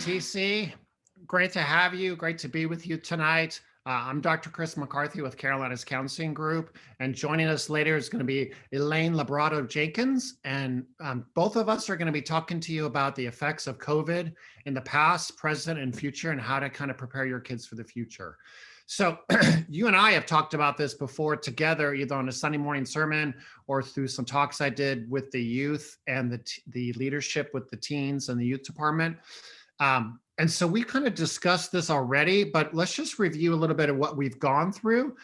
TC. Great to have you. Great to be with you tonight. I'm Dr. Chris McCarthy with Carolina's Counseling Group, and joining us later is going to be Elaine Liberato Jenkins, and both of us are going to be talking to you about the effects of COVID in the past, present, and future, and how to kind of prepare your kids for the future. So you and I have talked about this before together, either on a Sunday morning sermon or through some talks I did with the youth and the leadership with the teens and the youth department. And so we kind of discussed this already, but let's just review a little bit of what we've gone through.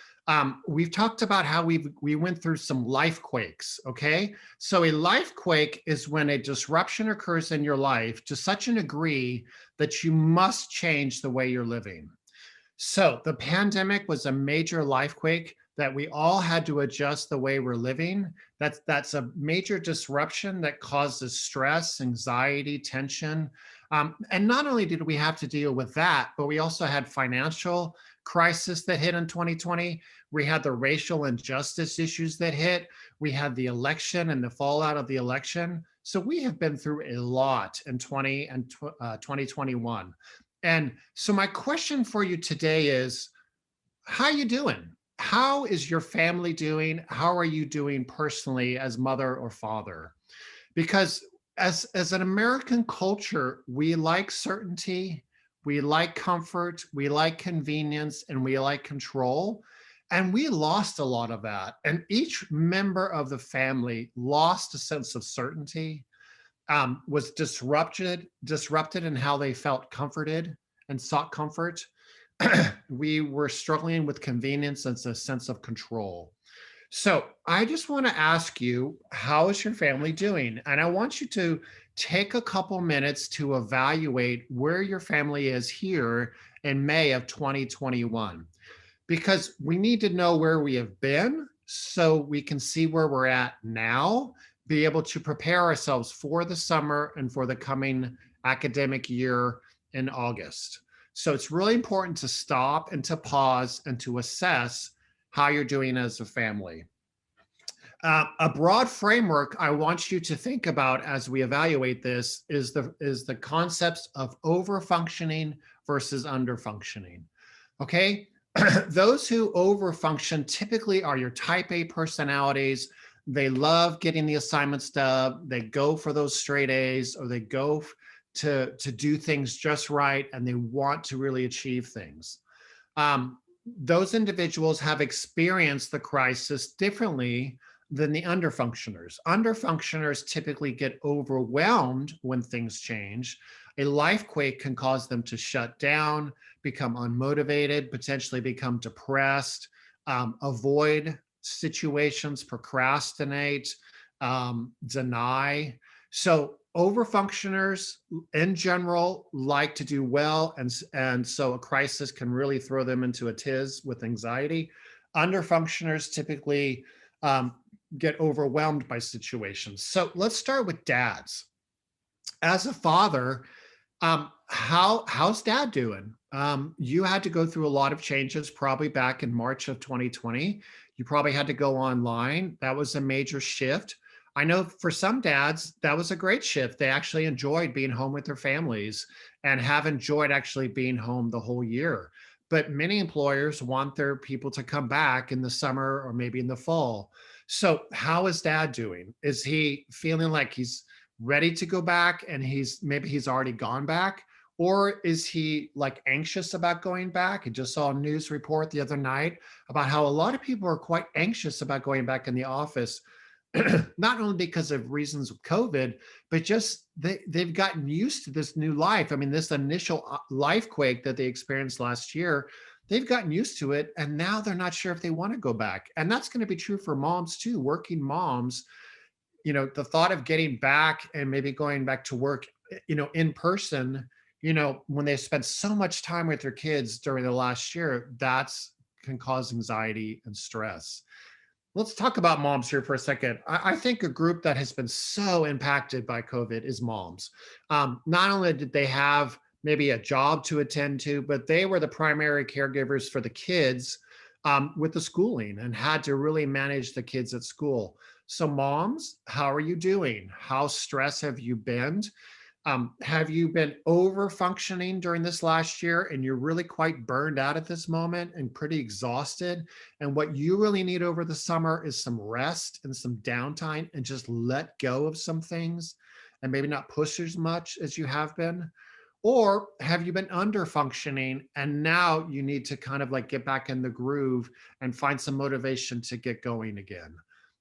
We've talked about how we went through some life quakes, okay? So a life quake is when a disruption occurs in your life to such a degree that you must change the way you're living. So the pandemic was a major life quake that we all had to adjust the way we're living. That's a major disruption that causes stress, anxiety, tension. And not only did we have to deal with that, but we also had financial crisis that hit in 2020. We had the racial injustice issues that hit. We had the election and the fallout of the election. So we have been through a lot in 2021. And so my question for you today is, how are you doing? How is your family doing? How are you doing personally as mother or father? Because as an American culture, we like certainty, we like comfort, we like convenience, and we like control. And we lost a lot of that. And each member of the family lost a sense of certainty, was disrupted in how they felt comforted and sought comfort. We were struggling with convenience and a sense of control. So I just want to ask you, how is your family doing? And I want you to take a couple minutes to evaluate where your family is here in May of 2021, because we need to know where we have been so we can see where we're at now, be able to prepare ourselves for the summer and for the coming academic year in August. So it's really important to stop and to pause and to assess how you're doing as a family. A broad framework I want you to think about as we evaluate this is the concepts of over-functioning versus under-functioning. Okay, those who over-function typically are your type A personalities. They love getting the assignments done. They go for those straight A's, or they go to do things just right, and they want to really achieve things. Those individuals have experienced the crisis differently than the underfunctioners. Underfunctioners typically get overwhelmed when things change. A life quake can cause them to shut down, become unmotivated, potentially become depressed, avoid situations, procrastinate, deny. So overfunctioners in general like to do well, and so a crisis can really throw them into a tiz with anxiety. Underfunctioners typically get overwhelmed by situations. So let's start with dads. As a father, how's dad doing? You had to go through a lot of changes probably back in March of 2020. You probably had to go online. That was a major shift. I know for some dads, that was a great shift. They actually enjoyed being home with their families and have enjoyed actually being home the whole year. But many employers want their people to come back in the summer or maybe in the fall. So how is dad doing? Is he feeling like he's ready to go back and he's already gone back? Or is he like anxious about going back? I just saw a news report the other night about how a lot of people are quite anxious about going back in the office, not only because of reasons of COVID, but just they've gotten used to this new life. I mean, this initial life quake that they experienced last year, they've gotten used to it, and now they're not sure if they want to go back. And that's going to be true for moms too, working moms. You know, the thought of getting back and maybe going back to work, in person, when they spent so much time with their kids during the last year, that's can cause anxiety and stress. Let's talk about moms here for a second. I think a group that has been so impacted by COVID is moms. Not only did they have maybe a job to attend to, but they were the primary caregivers for the kids with the schooling and had to really manage the kids at school. So moms, how are you doing? How stressed have you been? Have you been over functioning during this last year and you're really quite burned out at this moment and pretty exhausted? And what you really need over the summer is some rest and some downtime and just let go of some things and maybe not push as much as you have been? Or have you been under functioning and now you need to kind of like get back in the groove and find some motivation to get going again?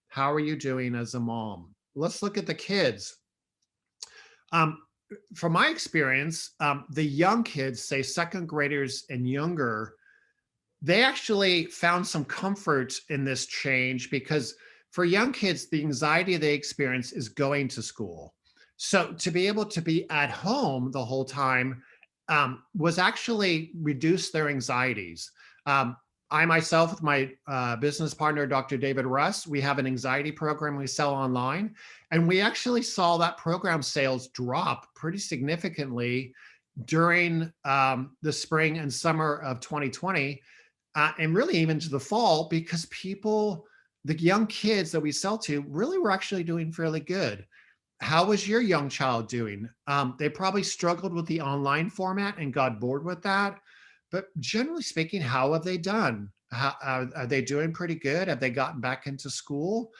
How are you doing as a mom? Let's look at the kids. Um, from my experience, the young kids, say second graders and younger, they actually found some comfort in this change because for young kids, the anxiety they experience is going to school. So to be able to be at home the whole time was actually reduce their anxieties. Um, I myself, with my business partner, Dr. David Russ, we have an anxiety program we sell online. And we actually saw that program sales drop pretty significantly during the spring and summer of 2020 and really even to the fall because people, the young kids that we sell to, really were actually doing fairly good. How was your young child doing? They probably struggled with the online format and got bored with that. But generally speaking, how have they done? Are they doing pretty good? Have they gotten back into school?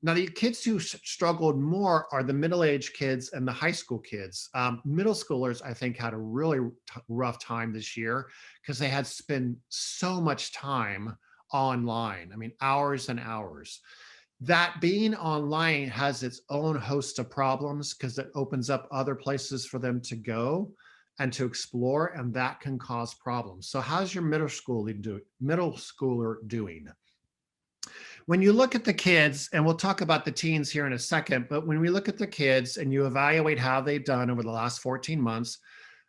Now, the kids who struggled more are the middle-aged kids and the high school kids. Middle schoolers, I think, had a really rough time this year because they had spent so much time online. I mean, hours and hours. That being online has its own host of problems because it opens up other places for them to go and to explore, and that can cause problems. So, how's your middle schooler doing? When you look at the kids, and we'll talk about the teens here in a second, but when we look at the kids and you evaluate how they've done over the last 14 months,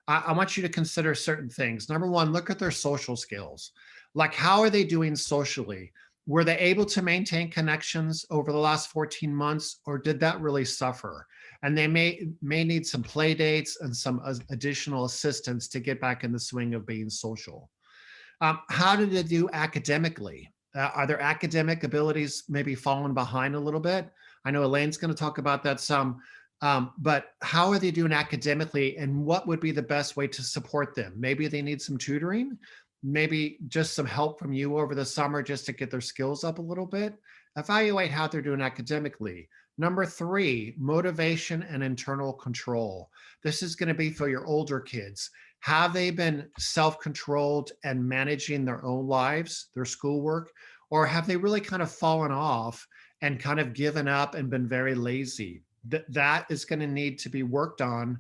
I want you to consider certain things. Number one, look at their social skills. Like, how are they doing socially? Were they able to maintain connections over the last 14 months, or did that really suffer? And they may need some play dates and some additional assistance to get back in the swing of being social. How did they do academically? Are their academic abilities maybe falling behind a little bit? I know Elaine's going to talk about that some, but how are they doing academically and what would be the best way to support them? Maybe they need some tutoring, maybe just some help from you over the summer just to get their skills up a little bit. Evaluate how they're doing academically. Number three, motivation and internal control. This is going to be for your older kids. Have they been self-controlled and managing their own lives, their schoolwork, or have they really kind of fallen off and kind of given up and been very lazy? That is going to need to be worked on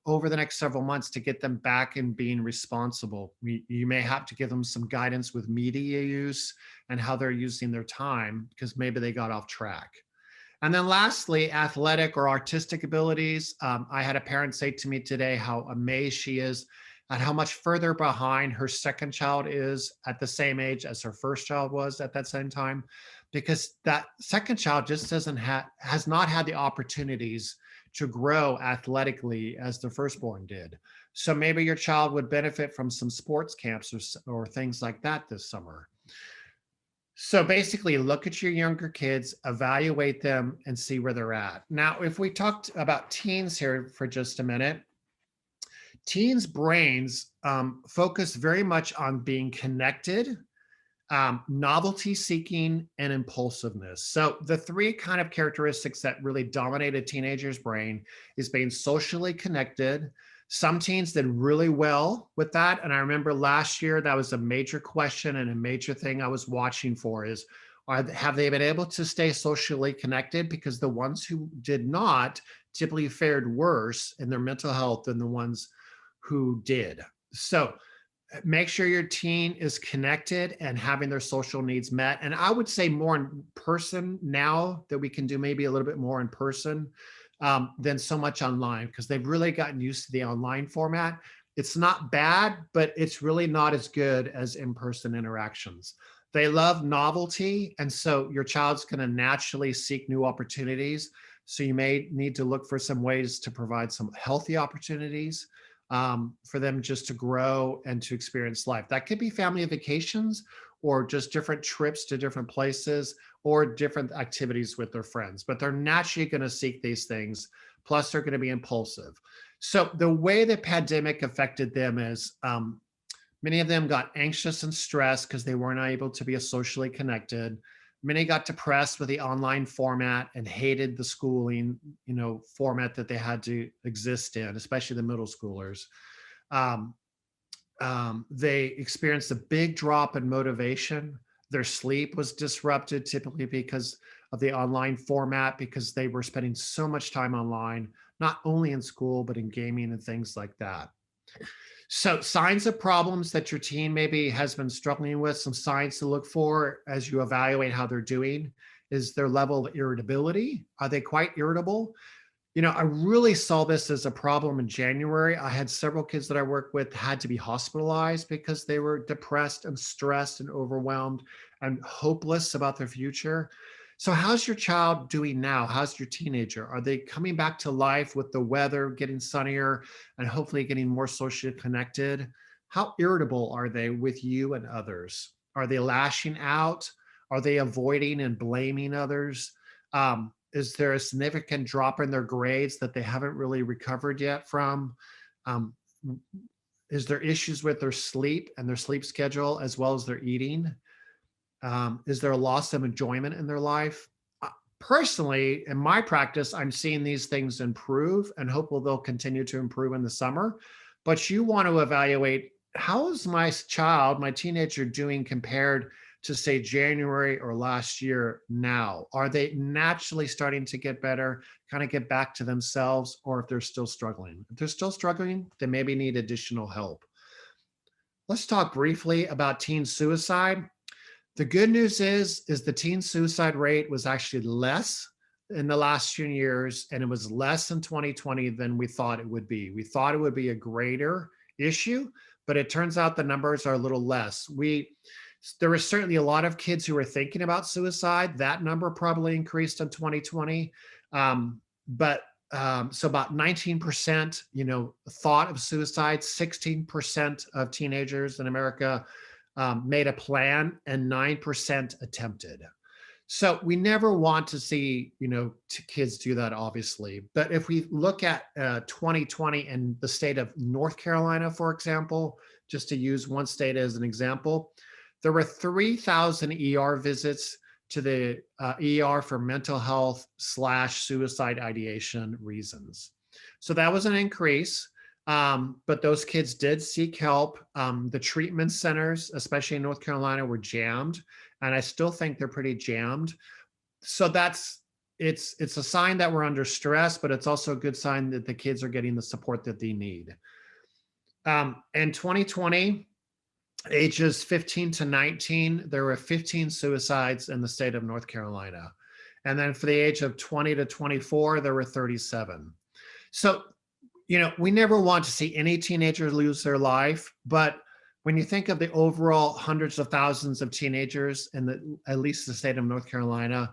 over the next several months to get them back and being responsible. You may have to give them some guidance with media use and how they're using their time because maybe they got off track. And then lastly, athletic or artistic abilities. I had a parent say to me today how amazed she is at how much further behind her second child is at the same age as her first child was at that same time, because that second child just has not had the opportunities to grow athletically as the firstborn did. So maybe your child would benefit from some sports camps or things like that this summer. So basically, look at your younger kids, evaluate them, and see where they're at. Now, if we talked about teens here for just a minute, teens' brains focus very much on being connected, novelty seeking, and impulsiveness. So the three kind of characteristics that really dominate a teenager's brain is being socially connected. Some teens did really well with that. And I remember last year, that was a major question and a major thing I was watching for is, have they been able to stay socially connected? Because the ones who did not typically fared worse in their mental health than the ones who did. So make sure your teen is connected and having their social needs met. And I would say more in person now that we can do maybe a little bit more in person than so much online because they've really gotten used to the online format. It's not bad, but it's really not as good as in-person interactions. They love novelty. And so your child's going to naturally seek new opportunities. So you may need to look for some ways to provide some healthy opportunities for them just to grow and to experience life. That could be family vacations or just different trips to different places or different activities with their friends, but they're naturally going to seek these things. Plus, they're going to be impulsive. So the way the pandemic affected them is many of them got anxious and stressed because they weren't able to be as socially connected. Many got depressed with the online format and hated the schooling, format that they had to exist in, especially the middle schoolers. Um, they experienced a big drop in motivation. Their sleep was disrupted, typically because of the online format, because they were spending so much time online, not only in school, but in gaming and things like that. So, signs of problems that your teen maybe has been struggling with, some signs to look for as you evaluate how they're doing is their level of irritability. Are they quite irritable? I really saw this as a problem in January. I had several kids that I worked with had to be hospitalized because they were depressed and stressed and overwhelmed and hopeless about their future. So, how's your child doing now? How's your teenager? Are they coming back to life with the weather getting sunnier and hopefully getting more socially connected? How irritable are they with you and others? Are they lashing out? Are they avoiding and blaming others? Is there a significant drop in their grades that they haven't really recovered yet from? Um, is there issues with their sleep and their sleep schedule as well as their eating? Is there a loss of enjoyment in their life? Personally, in my practice, I'm seeing these things improve and hopefully they'll continue to improve in the summer. But you want to evaluate, how is my child, my teenager, doing compared to, say, January or last year now? Are they naturally starting to get better, kind of get back to themselves, or if they're still struggling? If they're still struggling, they maybe need additional help. Let's talk briefly about teen suicide. The good news is the teen suicide rate was actually less in the last few years, and it was less in 2020 than we thought it would be. We thought it would be a greater issue, but it turns out the numbers are a little less. There were certainly a lot of kids who were thinking about suicide. That number probably increased in 2020. So about 19%, thought of suicide. 16% of teenagers in America made a plan, and 9% attempted. So we never want to see, kids do that, obviously. But if we look at 2020 and the state of North Carolina, for example, just to use one state as an example, there were 3,000 ER visits to the ER for mental health / suicide ideation reasons. So that was an increase. But those kids did seek help. The treatment centers, especially in North Carolina, were jammed, and I still think they're pretty jammed. So it's a sign that we're under stress, but it's also a good sign that the kids are getting the support that they need. In 2020, ages 15 to 19, there were 15 suicides in the state of North Carolina. And then for the age of 20 to 24, there were 37. So we never want to see any teenager lose their life, but when you think of the overall hundreds of thousands of teenagers in at least the state of North Carolina,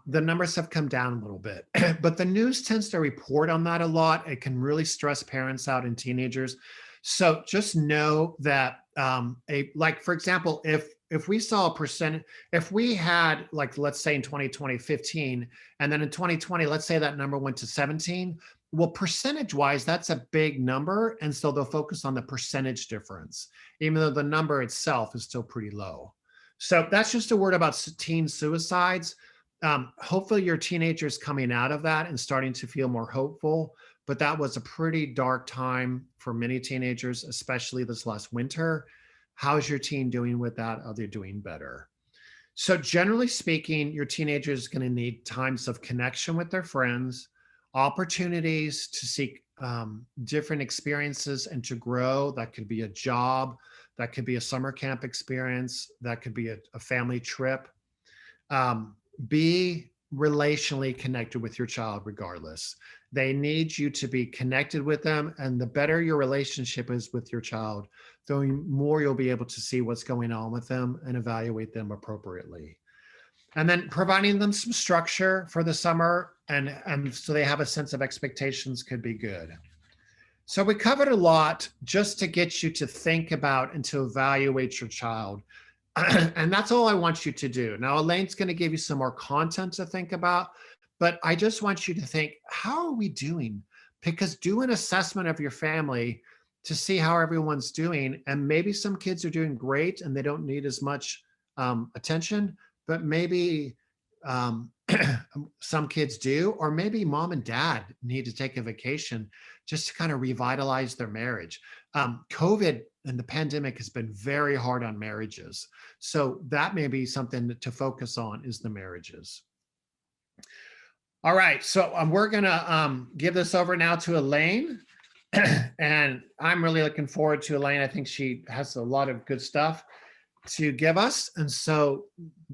the numbers have come down a little bit. But the news tends to report on that a lot. It can really stress parents out and teenagers. So just know that, for example, if we saw a percent, if we had, let's say in 2020, 15, and then in 2020, let's say that number went to 17, well, percentage wise, that's a big number. And so they'll focus on the percentage difference, even though the number itself is still pretty low. So that's just a word about teen suicides. Hopefully your teenager's coming out of that and starting to feel more hopeful. But that was a pretty dark time for many teenagers, especially this last winter. How's your teen doing with that? Are they doing better? So generally speaking, your teenager is going to need times of connection with their friends, opportunities to seek different experiences and to grow. That could be a job, that could be a summer camp experience, that could be a family trip. Be relationally connected with your child regardless. They need you to be connected with them, and the better your relationship is with your child, the more you'll be able to see what's going on with them and evaluate them appropriately. And then providing them some structure for the summer and so they have a sense of expectations could be good. So we covered a lot just to get you to think about and to evaluate your child. And that's all I want you to do. Now, Elaine's going to give you some more content to think about, But I just want you to think, how are we doing? Because do an assessment of your family to see how everyone's doing. And maybe some kids are doing great and they don't need as much attention, but maybe um, some kids do, or maybe mom and dad need to take a vacation just to kind of revitalize their marriage. COVID and the pandemic has been very hard on marriages. So that may be something to focus on, is the marriages. All right, so we're gonna give this over now to Elaine. And I'm really looking forward to Elaine. I think she has a lot of good stuff to give us. And so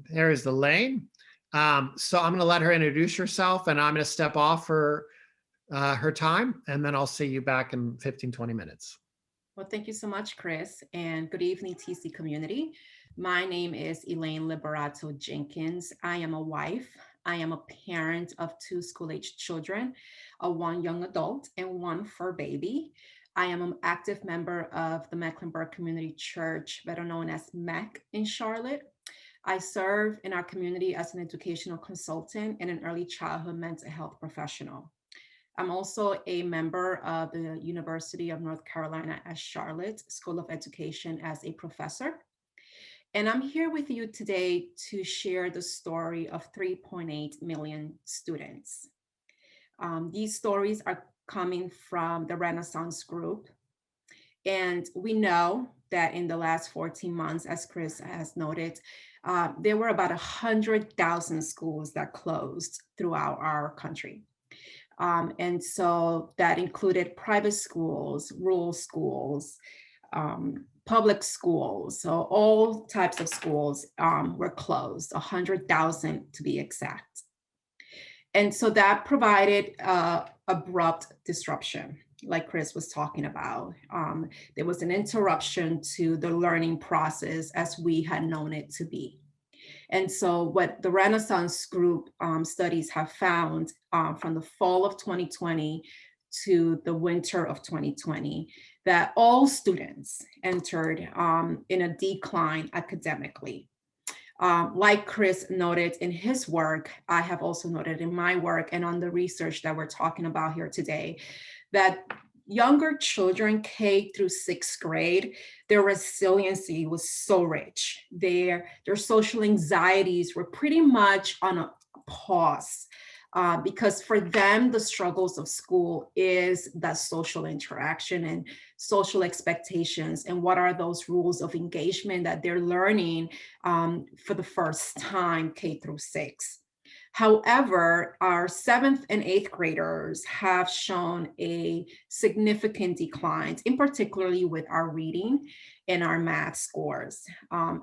there is Elaine. So I'm going to let her introduce herself, and I'm going to step off her time, and then I'll see you back in 15, 20 minutes. Well, thank you so much, Chris, and good evening, TC community. My name is Elaine Liberato Jenkins. I am a wife. I am a parent of two school-aged children, one young adult and one fur baby. I am an active member of the Mecklenburg Community Church, better known as MEC in Charlotte. I serve in our community as an educational consultant and an early childhood mental health professional. I'm also a member of the University of North Carolina at Charlotte School of Education as a professor. And I'm here with you today to share the story of 3.8 million students. These stories are coming from the Renaissance Group. And we know that in the last 14 months, as Chris has noted, there were about 100,000 schools that closed throughout our country. And so that included private schools, rural schools, public schools. So all types of schools were closed, 100,000 to be exact. And so that provided abrupt disruption, like Chris was talking about. There was an interruption to the learning process as we had known it to be. And so what the Renaissance Group studies have found from the fall of 2020 to the winter of 2020, that all students entered in a decline academically. Like Chris noted in his work, I have also noted in my work and on the research that we're talking about here today, that younger children, K through sixth grade, their resiliency was so rich. Their social anxieties were pretty much on a pause. Because for them, the struggles of school is that social interaction and social expectations, and what are those rules of engagement that they're learning for the first time, K through six. However, our seventh and eighth graders have shown a significant decline, in particularly with our reading and our math scores,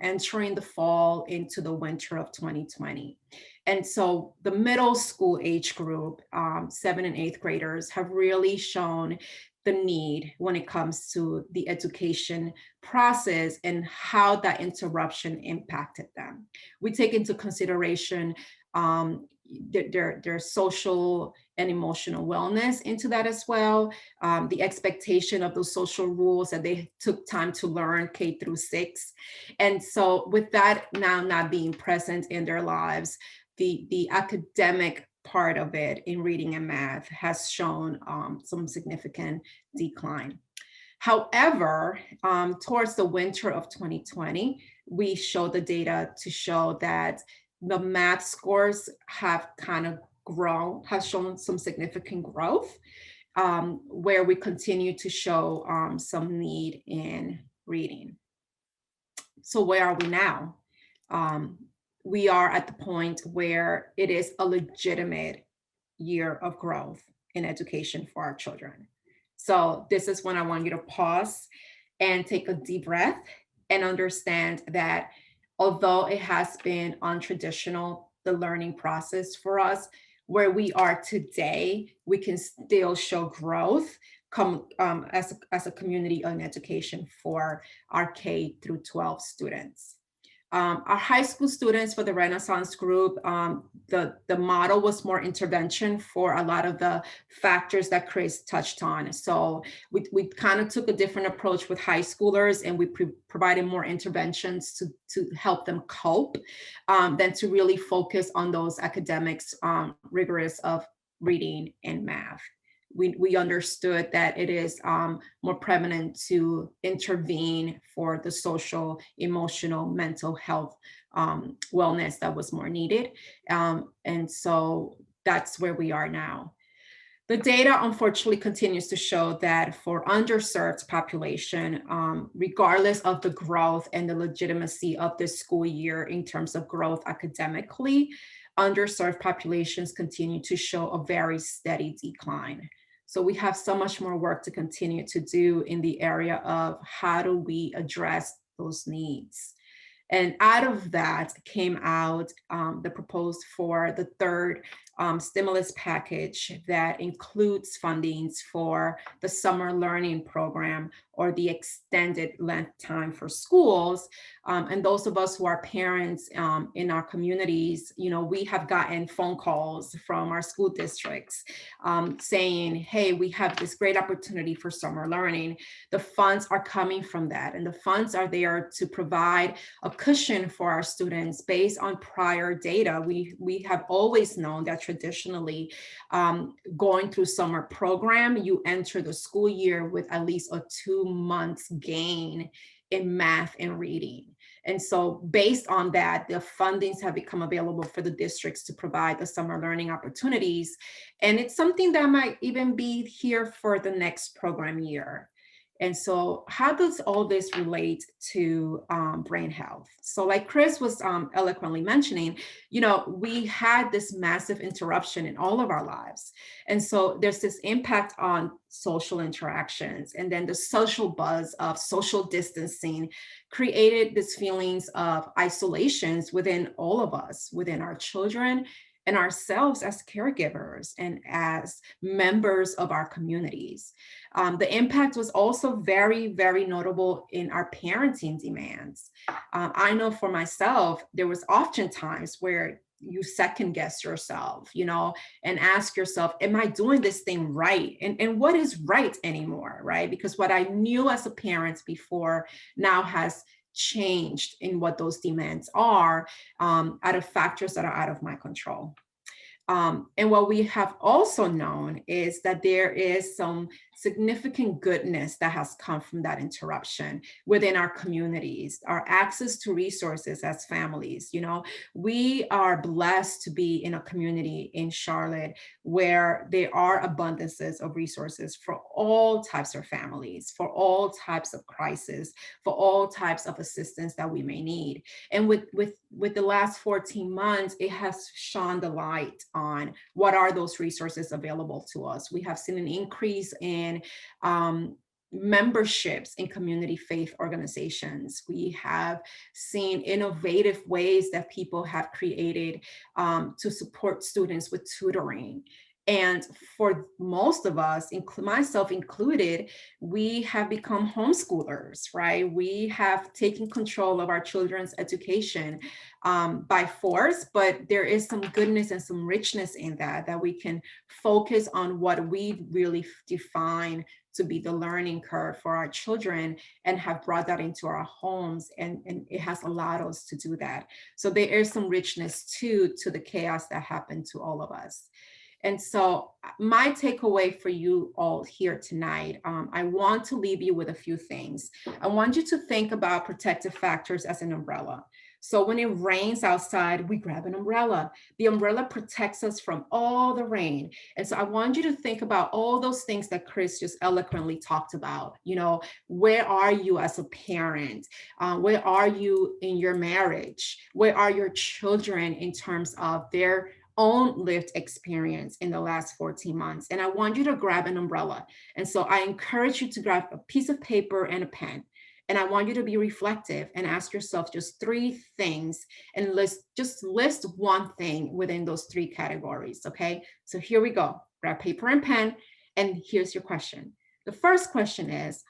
entering the fall into the winter of 2020. And so the middle school age group, seventh and eighth graders, have really shown the need when it comes to the education process and how that interruption impacted them. We take into consideration their social and emotional wellness into that as well. The expectation of those social rules that they took time to learn, K through six. And so with that now not being present in their lives, the academic part of it in reading and math has shown some significant decline. However, towards the winter of 2020, we showed the data to show that the math scores have kind of grown, has shown some significant growth, where we continue to show some need in reading. So where are we now? We are at the point where it is a legitimate year of growth in education for our children. So this is when I want you to pause and take a deep breath and understand that although it has been untraditional, the learning process for us, where we are today, we can still show growth as a community in education for our K through 12 students. Our high school students for the Renaissance group, the model was more intervention for a lot of the factors that Chris touched on. So we kind of took a different approach with high schoolers, and we provided more interventions to help them cope, than to really focus on those academics, rigorous of reading and math. We understood that it is, more prevalent to intervene for the social, emotional, mental health, wellness that was more needed. And so that's where we are now. The data unfortunately continues to show that for underserved population, regardless of the growth and the legitimacy of this school year in terms of growth academically, underserved populations continue to show a very steady decline. So we have so much more work to continue to do in the area of how do we address those needs. And out of that came out, the proposed for the third, stimulus package that includes fundings for the summer learning program, or the extended length time for schools. And those of us who are parents, in our communities, we have gotten phone calls from our school districts, saying, hey, we have this great opportunity for summer learning. The funds are coming from that, and the funds are there to provide a cushion for our students based on prior data. We have always known that traditionally, going through summer program, you enter the school year with at least a 2 months gain in math and reading. And so based on that, the fundings have become available for the districts to provide the summer learning opportunities. And it's something that might even be here for the next program year. And so how does all this relate to, brain health? So like Chris was, eloquently mentioning, we had this massive interruption in all of our lives. And so there's this impact on social interactions. And then the social buzz of social distancing created these feelings of isolations within all of us, within our children, and ourselves as caregivers and as members of our communities. The impact was also very, very notable in our parenting demands. I know for myself, there was often times where you second guess yourself, and ask yourself, am I doing this thing right? And what is right anymore, right? Because what I knew as a parent before now has changed in what those demands are, out of factors that are out of my control. And what we have also known is that there is some significant goodness that has come from that interruption within our communities, our access to resources as families. We are blessed to be in a community in Charlotte where there are abundances of resources for all types of families, for all types of crises, for all types of assistance that we may need. And with the last 14 months, it has shone the light on what are those resources available to us. We have seen an increase in, memberships in community faith organizations. We have seen innovative ways that people have created, to support students with tutoring. And for most of us, myself included, we have become homeschoolers, right? We have taken control of our children's education, by force, but there is some goodness and some richness in that we can focus on what we really define to be the learning curve for our children, and have brought that into our homes, and it has allowed us to do that. So there is some richness to the chaos that happened to all of us. And so my takeaway for you all here tonight, I want to leave you with a few things. I want you to think about protective factors as an umbrella. So when it rains outside, we grab an umbrella. The umbrella protects us from all the rain. And so I want you to think about all those things that Chris just eloquently talked about. Where are you as a parent? Where are you in your marriage? Where are your children in terms of their own lived experience in the last 14 months? And I want you to grab an umbrella. And so I encourage you to grab a piece of paper and a pen. And I want you to be reflective and ask yourself just 3 things, and list one thing within those 3 categories. Okay. So here we go. Grab paper and pen. And here's your question. The first question is,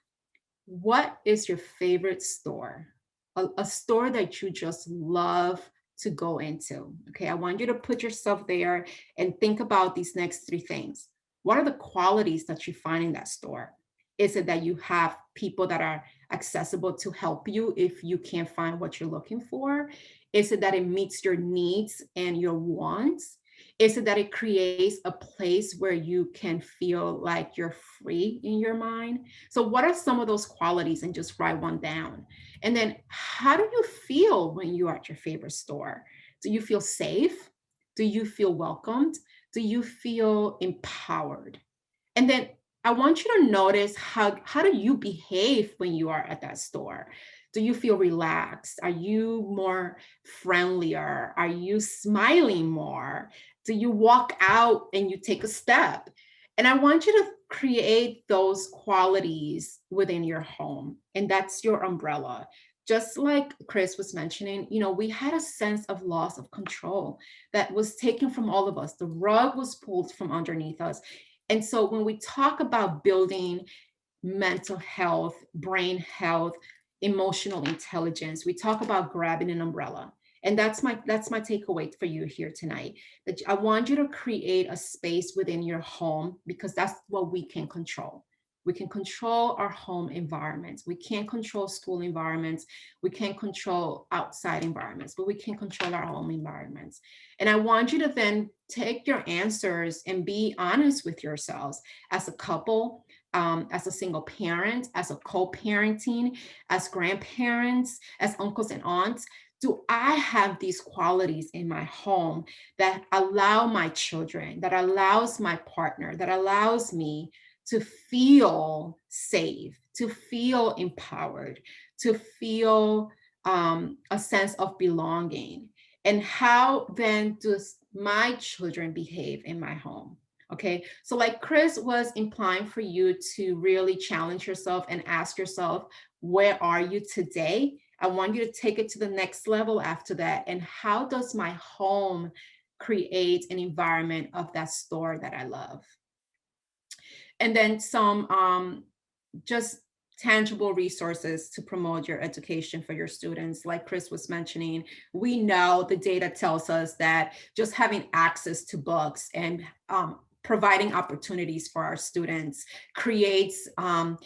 what is your favorite store? a store that you just love to go into. Okay, I want you to put yourself there and think about these next three things. What are the qualities that you find in that store? Is it that you have people that are accessible to help you if you can't find what you're looking for? Is it that it meets your needs and your wants? Is it that it creates a place where you can feel like you're free in your mind? So, what are some of those qualities? And just write one down. And then, how do you feel when you are at your favorite store? Do you feel safe? Do you feel welcomed? Do you feel empowered? And then I want you to notice how do you behave when you are at that store? Do you feel relaxed? Are you more friendlier? Are you smiling more? Do you walk out and you take a step? And I want you to create those qualities within your home. And that's your umbrella. Just like Chris was mentioning, we had a sense of loss of control that was taken from all of us. The rug was pulled from underneath us. And so when we talk about building mental health, brain health, emotional intelligence, we talk about grabbing an umbrella. And that's my takeaway for you here tonight. That I want you to create a space within your home because that's what we can control. We can control our home environments. We can't control school environments. We can't control outside environments, but we can control our home environments. And I want you to then take your answers and be honest with yourselves as a couple, as a single parent, as a co-parenting, as grandparents, as uncles and aunts. Do I have these qualities in my home that allow my children, that allows my partner, that allows me to feel safe, to feel empowered, to feel a sense of belonging? And how then does my children behave in my home? Okay, so like Chris was implying for you to really challenge yourself and ask yourself, where are you today? I want you to take it to the next level after that. And how does my home create an environment of that store that I love? And then some just tangible resources to promote your education for your students. Like Chris was mentioning, we know the data tells us that just having access to books and providing opportunities for our students creates a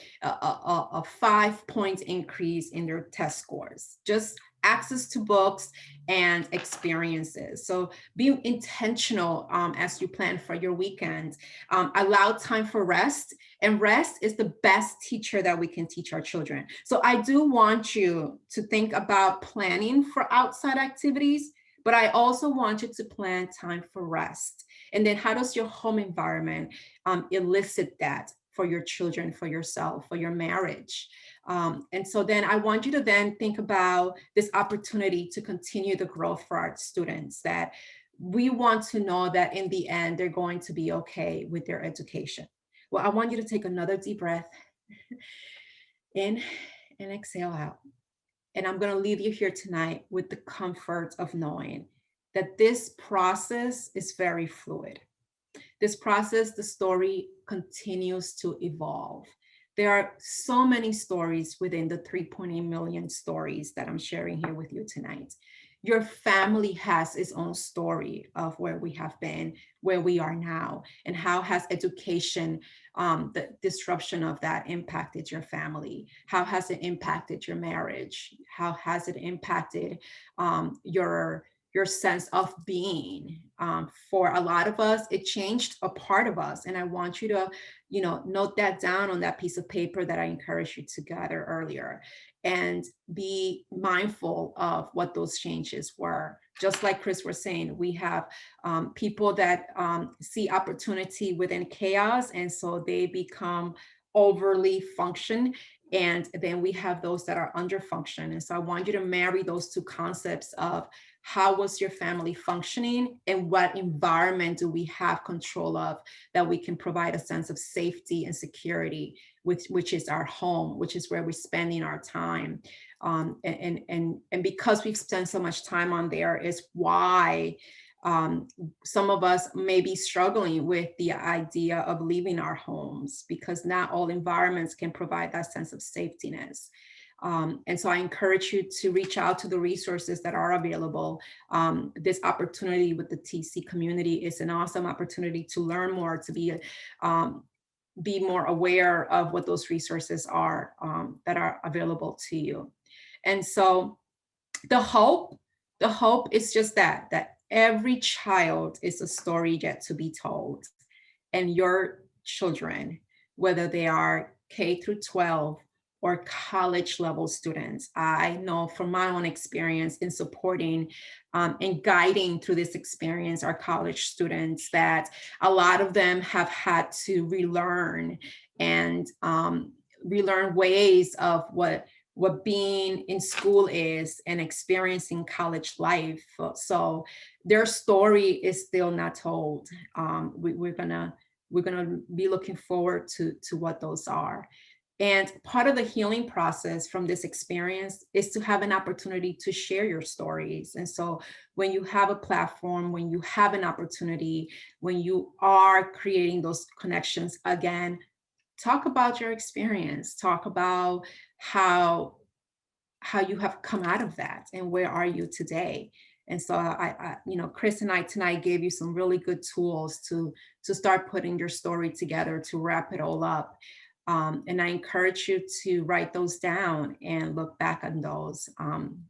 5-point increase in their test scores. Just access to books and experiences. So be intentional as you plan for your weekend. Allow time for rest, and rest is the best teacher that we can teach our children. So I do want you to think about planning for outside activities, but I also want you to plan time for rest. And then how does your home environment elicit that for your children, for yourself, for your marriage? And so then I want you to then think about this opportunity to continue the growth for our students, that we want to know that in the end, they're going to be okay with their education. Well, I want you to take another deep breath in and exhale out. And I'm going to leave you here tonight with the comfort of knowing that this process is very fluid. This process, the story continues to evolve. There are so many stories within the 3.8 million stories that I'm sharing here with you tonight. Your family has its own story of where we have been, where we are now, and how has education, the disruption of that impacted your family? How has it impacted your marriage? How has it impacted your sense of being? For a lot of us, it changed a part of us. And I want you to, note that down on that piece of paper that I encouraged you to gather earlier, and be mindful of what those changes were. Just like Chris was saying, we have people that see opportunity within chaos, and so they become overly function. And then we have those that are under function. And so I want you to marry those two concepts of how was your family functioning and what environment do we have control of that we can provide a sense of safety and security, which is our home, which is where we're spending our time. And because we've spent so much time on there is why some of us may be struggling with the idea of leaving our homes, because not all environments can provide that sense of safetiness. And so I encourage you to reach out to the resources that are available. This opportunity with the TC community is an awesome opportunity to learn more, to be more aware of what those resources are, that are available to you. And so the hope, the hope is just that every child is a story yet to be told. And your children, whether they are K through 12 or college level students, I know from my own experience in supporting and guiding through this experience our college students, that a lot of them have had to relearn and relearn ways of what being in school is and experiencing college life. So their story is still not told. We're gonna be looking forward to what those are. And part of the healing process from this experience is to have an opportunity to share your stories. And so when you have a platform, when you have an opportunity, when you are creating those connections again, talk about your experience, talk about how you have come out of that and where are you today. And so Chris and I tonight gave you some really good tools to start putting your story together, to wrap it all up. And I encourage you to write those down and look back on those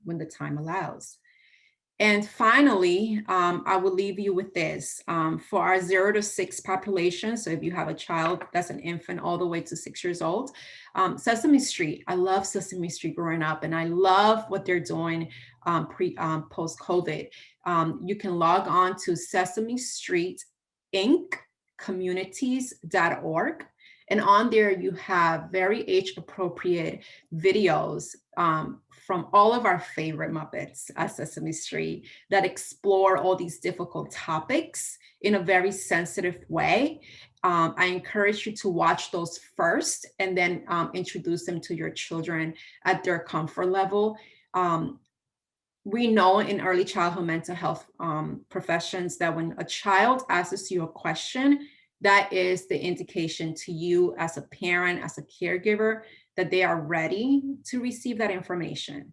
when the time allows. And finally, I will leave you with this. For our 0 to 6 population, so if you have a child that's an infant all the way to 6 years old, Sesame Street, I love Sesame Street growing up, and I love what they're doing post-COVID. You can log on to Sesame Street Inc. communities.org. And on there, you have very age appropriate videos from all of our favorite Muppets at Sesame Street that explore all these difficult topics in a very sensitive way. I encourage you to watch those first and then introduce them to your children at their comfort level. We know in early childhood mental health professions that when a child asks you a question, that is the indication to you as a parent, as a caregiver, that they are ready to receive that information.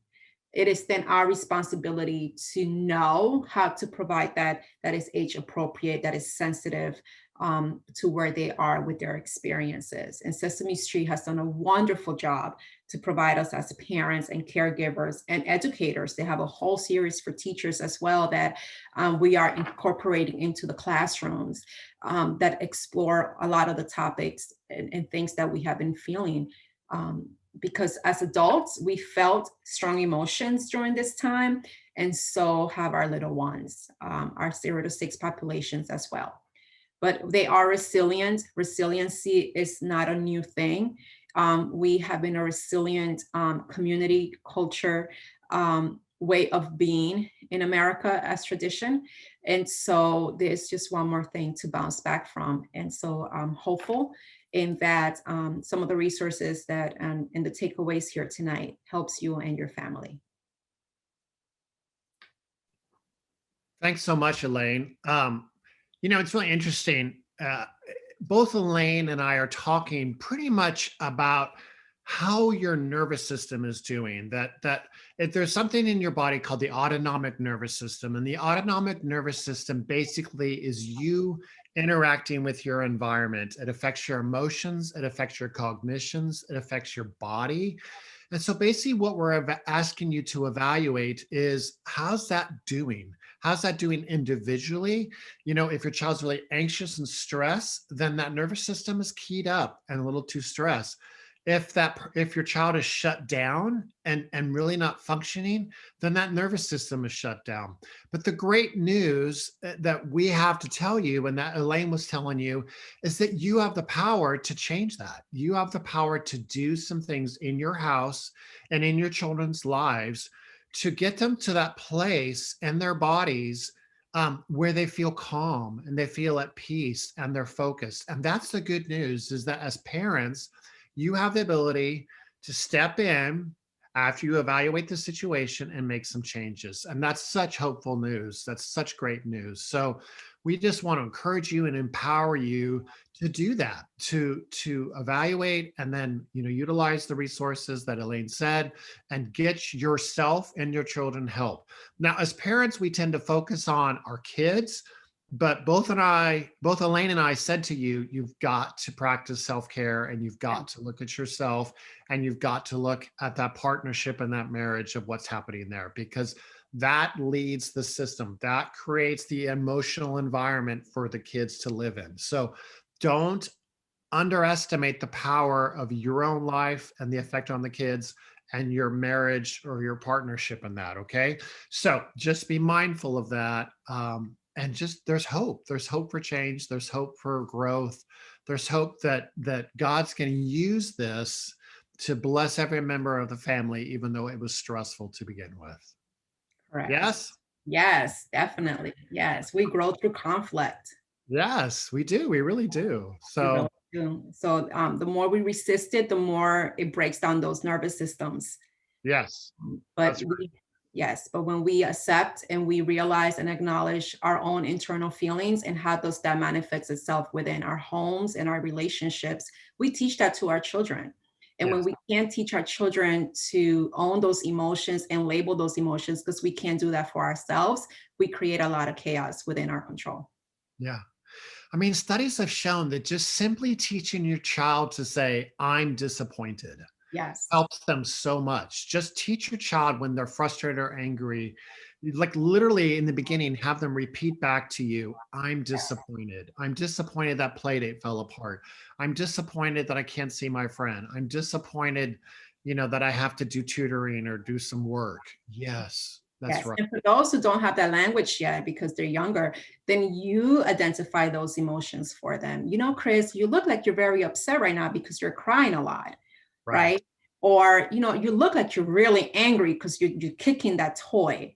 It is then our responsibility to know how to provide that is age appropriate, that is sensitive to where they are with their experiences. And Sesame Street has done a wonderful job to provide us as parents and caregivers and educators. They have a whole series for teachers as well that we are incorporating into the classrooms that explore a lot of the topics and things that we have been feeling. Because as adults, we felt strong emotions during this time, and so have our little ones, our 0 to 6 populations as well. But they are resilient. Resiliency is not a new thing. We have been a resilient community, culture, way of being in America as tradition. And so there's just one more thing to bounce back from. And so I'm hopeful in that some of the resources that and the takeaways here tonight helps you and your family. Thanks so much, Elaine. It's really interesting. Both Elaine and I are talking pretty much about how your nervous system is doing. That if there's something in your body called the autonomic nervous system, and the autonomic nervous system basically is you interacting with your environment. It affects your emotions, it affects your cognitions, it affects your body. And so basically what we're asking you to evaluate is, how's that doing? How's that doing individually? If your child's really anxious and stressed, then that nervous system is keyed up and a little too stressed. If your child is shut down and really not functioning, then that nervous system is shut down. But the great news that we have to tell you, and that Elaine was telling you, is that you have the power to change that. You have the power to do some things in your house and in your children's lives to get them to that place in their bodies where they feel calm and they feel at peace and they're focused. And that's the good news, is that as parents, you have the ability to step in after you evaluate the situation and make some changes. And that's such hopeful news. That's such great news. So we just want to encourage you and empower you to do that, to evaluate and then, utilize the resources that Elaine said and get yourself and your children help. Now, as parents, we tend to focus on our kids, but both Elaine and I said to you, you've got to practice self-care and you've got to look at yourself and you've got to look at that partnership and that marriage of what's happening there, because that leads the system, that creates the emotional environment for the kids to live in. So don't underestimate the power of your own life and the effect on the kids and your marriage or your partnership in that. Okay. So just be mindful of that. And just there's hope. There's hope for change. There's hope for growth. There's hope that God's going to use this to bless every member of the family, even though it was stressful to begin with. Correct. Yes? Yes, definitely. Yes, we grow through conflict. Yes, we do. We really do. We So really do. So the more we resist it, the more it breaks down those nervous systems. yes, But that's right. yes, but when we accept and we realize and acknowledge our own internal feelings and how does that manifest itself within our homes and our relationships, we teach that to our children. And when Yes. we can't teach our children to own those emotions and label those emotions because we can't do that for ourselves, we create a lot of chaos within our control. Yeah. I mean, studies have shown that just simply teaching your child to say, I'm disappointed, Yes. helps them so much. Just teach your child when they're frustrated or angry, like literally in the beginning, have them repeat back to you, I'm disappointed. I'm disappointed that play date fell apart. I'm disappointed that I can't see my friend. I'm disappointed, that I have to do tutoring or do some work. Yes, that's Yes. right. And for those who don't have that language yet because they're younger, then you identify those emotions for them. Chris, you look like you're very upset right now because you're crying a lot, Right. right? Or, you look like you're really angry because you're kicking that toy.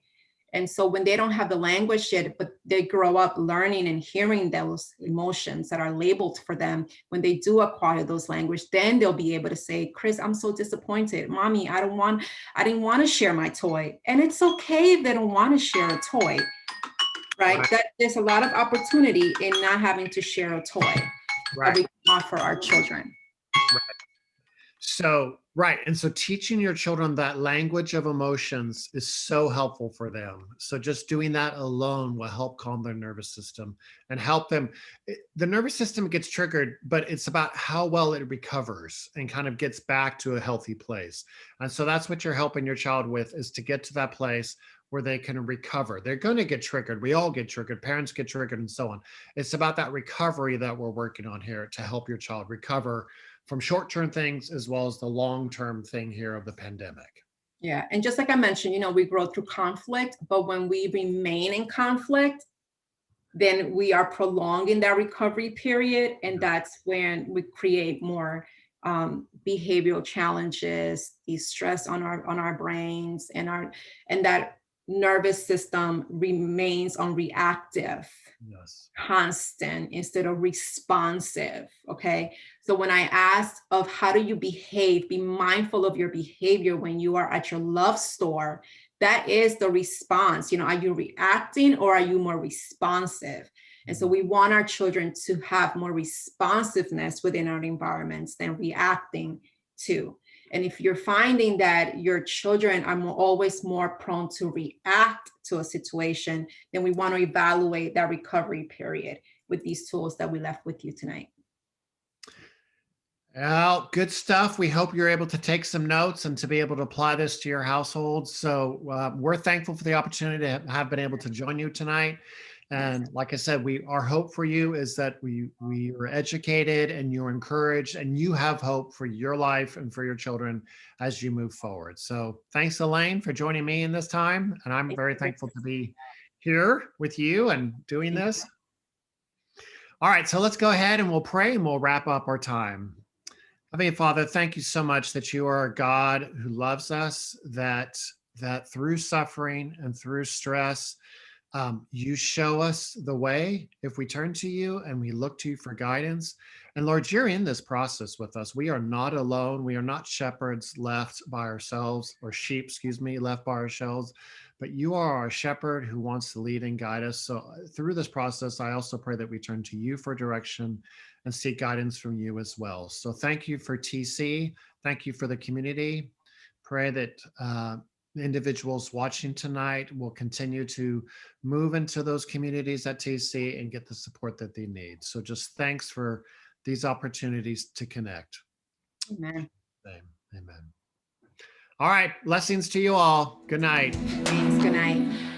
And so when they don't have the language yet, but they grow up learning and hearing those emotions that are labeled for them, when they do acquire those language, then they'll be able to say, Chris, I'm so disappointed. Mommy, I didn't want to share my toy. And it's okay if they don't want to share a toy, right? Right. That there's a lot of opportunity in not having to share a toy that Right. we can offer our children. So, right. And so teaching your children that language of emotions is so helpful for them. So just doing that alone will help calm their nervous system and help them. The nervous system gets triggered, but it's about how well it recovers and kind of gets back to a healthy place. And so that's what you're helping your child with, is to get to that place where they can recover. They're going to get triggered. We all get triggered. Parents get triggered and so on. It's about that recovery that we're working on here to help your child recover from short-term things as well as the long-term thing here of the pandemic. Yeah. And just like I mentioned, we grow through conflict, but when we remain in conflict, then we are prolonging that recovery period. And that's when we create more behavioral challenges, the stress on our brains and that nervous system remains on reactive, Yes. constant instead of responsive. Okay. So when I asked of how do you behave, be mindful of your behavior when you are at your love store. That is the response. Are you reacting or are you more responsive? And so we want our children to have more responsiveness within our environments than reacting to. And if you're finding that your children are always more prone to react to a situation, then we want to evaluate that recovery period with these tools that we left with you tonight. Well, good stuff. We hope you're able to take some notes and to be able to apply this to your household. So we're thankful for the opportunity to have been able to join you tonight. Yes. And like I said, our hope for you is that we are educated and you're encouraged and you have hope for your life and for your children as you move forward. So thanks, Elaine, for joining me in this time. And I'm Thank very you, Chris. thankful to be here with you and doing Thank this. All right, so let's go ahead and we'll pray and we'll wrap up our time. Heavenly Father, thank you so much that you are a God who loves us, that through suffering and through stress, you show us the way if we turn to you and we look to you for guidance. And Lord, you're in this process with us. We are not alone. We are not shepherds left by ourselves, or sheep, excuse me, left by ourselves, but you are our shepherd who wants to lead and guide us. So through this process, I also pray that we turn to you for direction and seek guidance from you as well. So thank you for TC. Thank you for the community. Pray that individuals watching tonight will continue to move into those communities at TC and get the support that they need. So just thanks for these opportunities to connect. Amen. Amen. All right. Blessings to you all. Good night. Thanks. Good night.